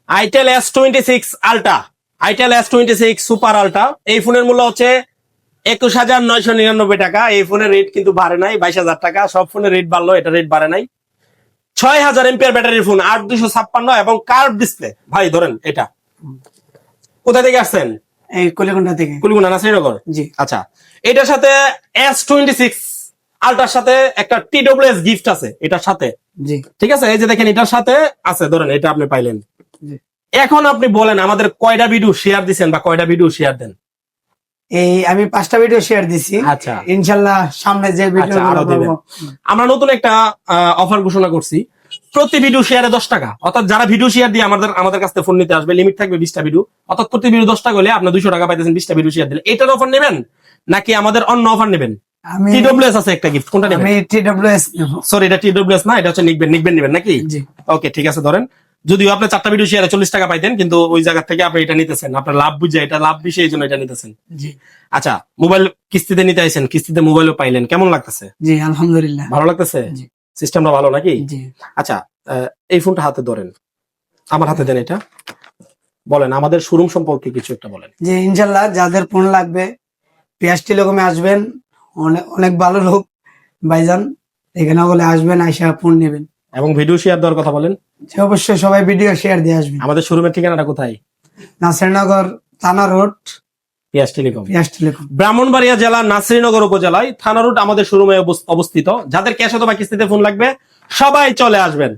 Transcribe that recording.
Itel S26 ultra, itel S26 super ultra. এই ফোনের মূল্য হচ্ছে 21,999 টাকা। এই ফোনের রেট কিন্তু বাড়ে নাই, 22,000 টাকা। সব ফোনের রেট বাড়লো, এটা রেট বাড়ে নাই। 6000 এমপিআর ব্যাটারির ফোন, 8256 এবং কার্ভ ডিসপ্লে। ভাই ধরেন এটা কোথা থেকে আসছেন? এই কলিকুন্ডা থেকে। কুলগুনা না শ্রীনগর? জি। আচ্ছা, এটার সাথে S26 আলট্রার সাথে একটা TWS গিফট আছে এটার সাথে। জি। ঠিক আছে, এই যে দেখেন এটার সাথে আছে, ধরেন এটা আপনি পাইলেন। জি। এখন আপনি বলেন আমাদের কয়টা ভিডিও শেয়ার দিচ্ছেন বা কয়টা ভিডিও শেয়ার দেন? এই আমি 5টা ভিডিও শেয়ার দিছি। আচ্ছা, ইনশাআল্লাহ সামনে যে ভিডিও আরো দিবেন। আমরা নতুন একটা অফার ঘোষণা করছি, প্রতি ভিডিও শেয়ারে 10 টাকা। অর্থাৎ যারা ভিডিও শেয়ার দিয়ে আমাদের কাছে ফোন নিতে আসবে, লিমিট থাকবে 20টা ভিডিও, অর্থাৎ প্রতি ভিডিও 10 টাকা হলে আপনি 200 টাকা পাইতেছেন 20টা ভিডিও শেয়ার দিলে। এটার অফার নেবেন নাকি আমাদের অন্য অফার নেবেন? আমি TWS আছে একটা গিফট, কোনটা নেবেন? আমি TWS নেব। সরি, এটা TWS না, এটা হচ্ছে নিকবেন নেবেন নাকি? জি। ওকে, ঠিক আছে। ধরেন যদিও আপনি 4টা ভিডিও শেয়ারে 40 টাকা পাইতেন, কিন্তু ওই জায়গা থেকে আপনি এটা নিতেছেন, আপনার লাভ বুঝে, এটা লাভ বিষয়, এই জন্য এটা নিতেছেন। জি। আচ্ছা, মোবাইল কিস্তিতে নিতে আইছেন, কিস্তিতে মোবাইলও পাইলেন, কেমন লাগতেছে? জি আলহামদুলিল্লাহ। ভালো লাগতেছে? জি। সিস্টেমটা ভালো নাকি? জি। আচ্ছা, এই ফোনটা হাতে ধরেন, আমার হাতে দেন এটা। বলেন আমাদের শোরুম সম্পর্কে কিছু একটা বলেন। যে ইনশাআল্লাহ যাদের ফোন লাগবে পিয়াস টেলিকমে আসবেন, অনেক অনেক ভালো লোক ভাইজান, এখানে বলে আসবেন, আইসা ফোন নেবেন। এবং ভিডিও শেয়ার দেওয়ার কথা বলেন। যে অবশ্যই সবাই ভিডিও শেয়ার দিয়ে আসবেন। আমাদের শোরুমের ঠিকানাটা কোথায়? নাসিরনগর থানা রোড, পিয়াস টেলিকম, পিয়াস টেলিকম। ব্রাহ্মণবাড়িয়া জেলা নাসিরনগর উপজেলায় থানা রোড আমাদের শোরুমে অবস্থিত। যাদের ক্যাশ অথবা কিস্তিতে ফোন লাগবে সবাই চলে আসবেন।